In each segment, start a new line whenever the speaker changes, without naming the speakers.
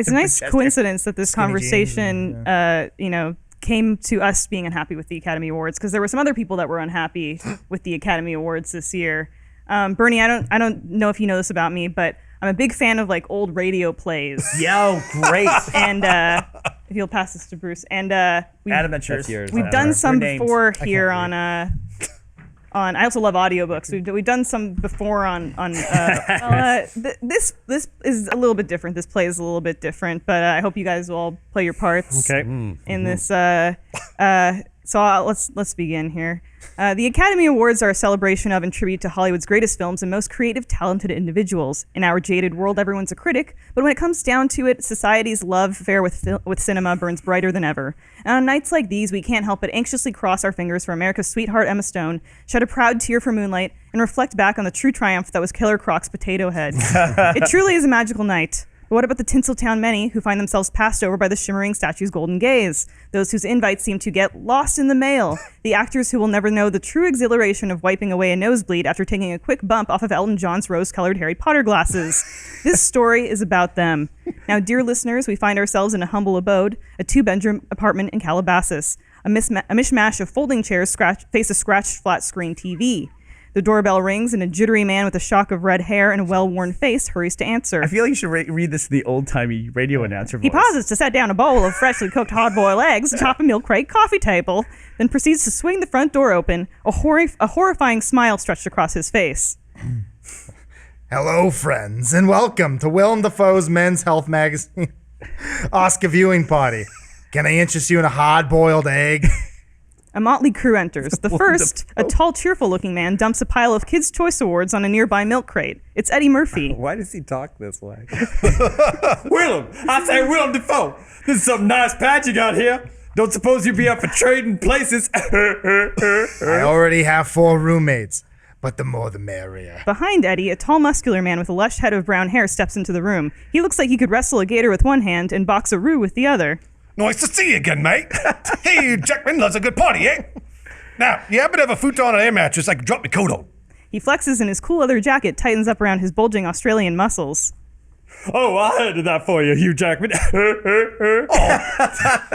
It's a nice coincidence that this conversation, came to us being unhappy with the Academy Awards, because there were some other people that were unhappy with the Academy Awards this year. Bernie, I don't know if you know this about me, but I'm a big fan of like old radio plays.
Yo, great.
And if you'll pass this to Bruce, and
Adam, that's yours.
We've done some before here on. I also love audiobooks. We've done some before on. This is a little bit different. This play is a little bit different, but I hope you guys will all play your parts in this. So let's begin here. The Academy Awards are a celebration of and tribute to Hollywood's greatest films and most creative, talented individuals. In our jaded world, everyone's a critic, but when it comes down to it, society's love affair with cinema burns brighter than ever. And on nights like these, we can't help but anxiously cross our fingers for America's sweetheart Emma Stone, shed a proud tear for Moonlight, and reflect back on the true triumph that was Killer Croc's Potato Head. It truly is a magical night. But what about the Tinseltown many who find themselves passed over by the shimmering statue's golden gaze? Those whose invites seem to get lost in the mail? The actors who will never know the true exhilaration of wiping away a nosebleed after taking a quick bump off of Elton John's rose-colored Harry Potter glasses? This story is about them. Now, dear listeners, we find ourselves in a humble abode, a two-bedroom apartment in Calabasas. A mishmash of folding chairs face a scratched flat-screen TV. The doorbell rings, and a jittery man with a shock of red hair and a well-worn face hurries to answer.
I feel like you should read this the old-timey radio announcer voice.
He pauses to set down a bowl of freshly cooked hard-boiled eggs atop a milk crate coffee table, then proceeds to swing the front door open, a horrifying smile stretched across his face.
Hello, friends, and welcome to Willem Dafoe's Men's Health Magazine Oscar viewing party. Can I interest you in a hard-boiled egg?
A motley crew enters. The first, a tall, cheerful-looking man, dumps a pile of Kids' Choice Awards on a nearby milk crate. It's Eddie Murphy.
Why does he talk this way?
Willem! I say Willem Dafoe! This is some nice pad you got here. Don't suppose you'd be up for trading places?
I already have 4 roommates, but the more the merrier.
Behind Eddie, a tall, muscular man with a lush head of brown hair steps into the room. He looks like he could wrestle a gator with one hand and box a roo with the other.
Nice to see you again, mate. Hey, Jackman loves a good party, eh? Now, you happen to have a futon and air mattress I can drop my coat on?
He flexes and his cool leather jacket tightens up around his bulging Australian muscles.
Oh, I handed that for you, Hugh Jackman.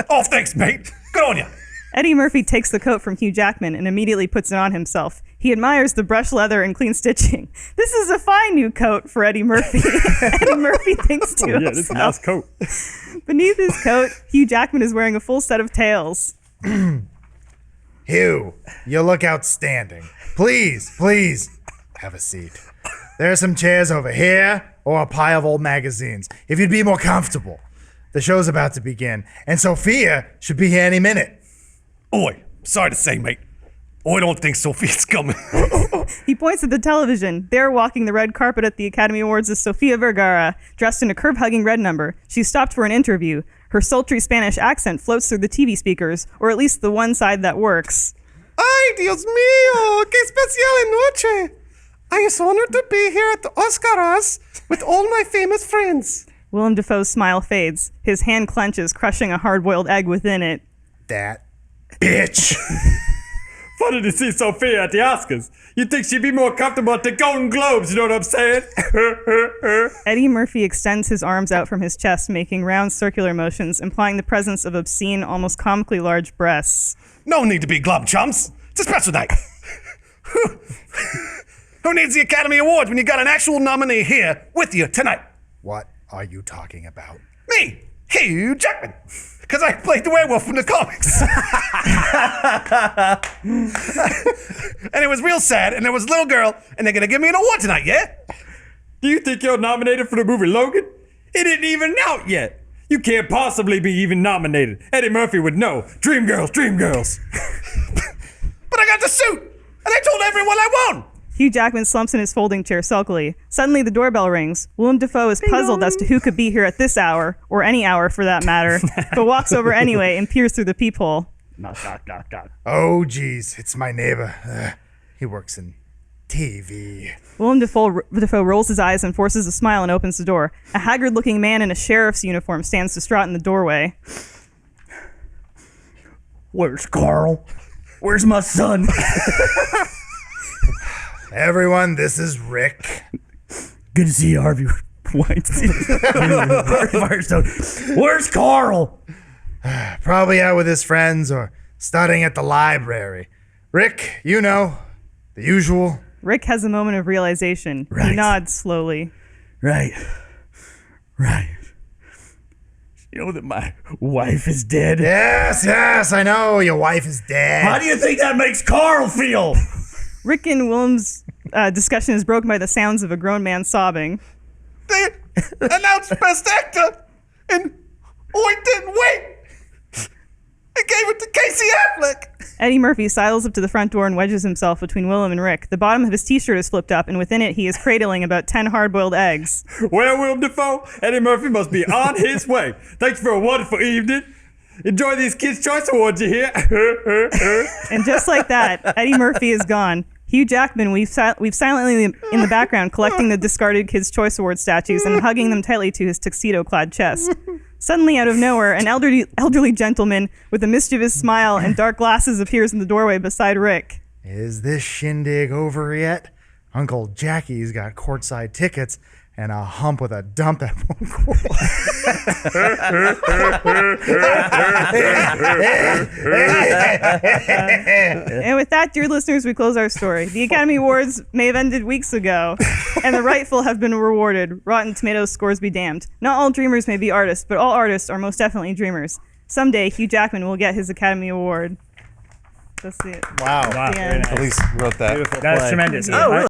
Oh, thanks, mate. Good on you.
Eddie Murphy takes the coat from Hugh Jackman and immediately puts it on himself. He admires the brushed leather and clean stitching. This is a fine new coat for Eddie Murphy. Eddie Murphy thinks to himself.
Yeah, this is a nice coat.
Beneath his coat, Hugh Jackman is wearing a full set of tails.
Hugh, you look outstanding. Please, have a seat. There are some chairs over here, or a pile of old magazines, if you'd be more comfortable. The show's about to begin, and Sophia should be here any minute.
Oi, sorry to say, mate. I don't think Sophia's coming.
He points at the television. There, walking the red carpet at the Academy Awards, is Sofia Vergara, dressed in a curve-hugging red number. She's stopped for an interview. Her sultry Spanish accent floats through the TV speakers, or at least the one side that works.
Ay, Dios mío, qué especial noche. I am so honored to be here at the Oscars with all my famous friends.
Willem Dafoe's smile fades. His hand clenches, crushing a hard-boiled egg within it.
That bitch.
Funny to see Sophia at the Oscars. You'd think she'd be more comfortable at the Golden Globes, you know what I'm saying?
Eddie Murphy extends his arms out from his chest, making round circular motions, implying the presence of obscene, almost comically large breasts.
No need to be glum chums. It's a special night. Who needs the Academy Awards when you got an actual nominee here with you tonight?
What are you talking about?
Me, Hugh Jackman. Because I played the werewolf from the comics. And it was real sad, and there was a little girl, and they're going to give me an award tonight, yeah?
Do you think you're nominated for the movie Logan? It isn't even out yet. You can't possibly be even nominated. Eddie Murphy would know. Dreamgirls, dreamgirls.
But I got the suit, and I told everyone I won.
Hugh Jackman slumps in his folding chair sulkily. Suddenly, the doorbell rings. Willem Dafoe is puzzled as to who could be here at this hour, or any hour for that matter, but walks over anyway and peers through the peephole.
Knock, knock, knock, knock.
Oh, geez, it's my neighbor. He works in TV.
Willem Dafoe rolls his eyes and forces a smile and opens the door. A haggard-looking man in a sheriff's uniform stands distraught in the doorway.
Where's Carl? Where's my son?
Everyone, this is Rick.
Good to see you, Harvey. Weinstein. Harvey Firestone. Where's Carl?
Probably out with his friends or studying at the library. Rick, you know, the usual.
Rick has a moment of realization. He
Right.
nods slowly.
Right. You know that my wife is dead?
Yes, I know. Your wife is dead.
How do you think that makes Carl feel?
Rick and Willem's discussion is broken by the sounds of a grown man sobbing.
They announced Best Actor, and I didn't wait. I gave it to Casey Affleck.
Eddie Murphy sidles up to the front door and wedges himself between Willem and Rick. The bottom of his t-shirt is flipped up, and within it he is cradling about 10 hard-boiled eggs.
Well, Willem Dafoe, Eddie Murphy must be on his way. Thanks for a wonderful evening. Enjoy these Kids' Choice Awards, you hear?
And just like that, Eddie Murphy is gone. Hugh Jackman we've silently in the background collecting the discarded Kids' Choice Award statues and hugging them tightly to his tuxedo-clad chest. Suddenly, out of nowhere, an elderly gentleman with a mischievous smile and dark glasses appears in the doorway beside Rick.
Is this shindig over yet? Uncle Jackie's got courtside tickets and a hump with a dump that won't go
And with that, dear listeners, we close our story. The Academy Awards may have ended weeks ago, and the rightful have been rewarded. Rotten Tomatoes scores be damned. Not all dreamers may be artists, but all artists are most definitely dreamers. Someday, Hugh Jackman will get his Academy Award. That's it.
Wow.
The end.
Elise wrote that.
That's tremendous.
Oh, really?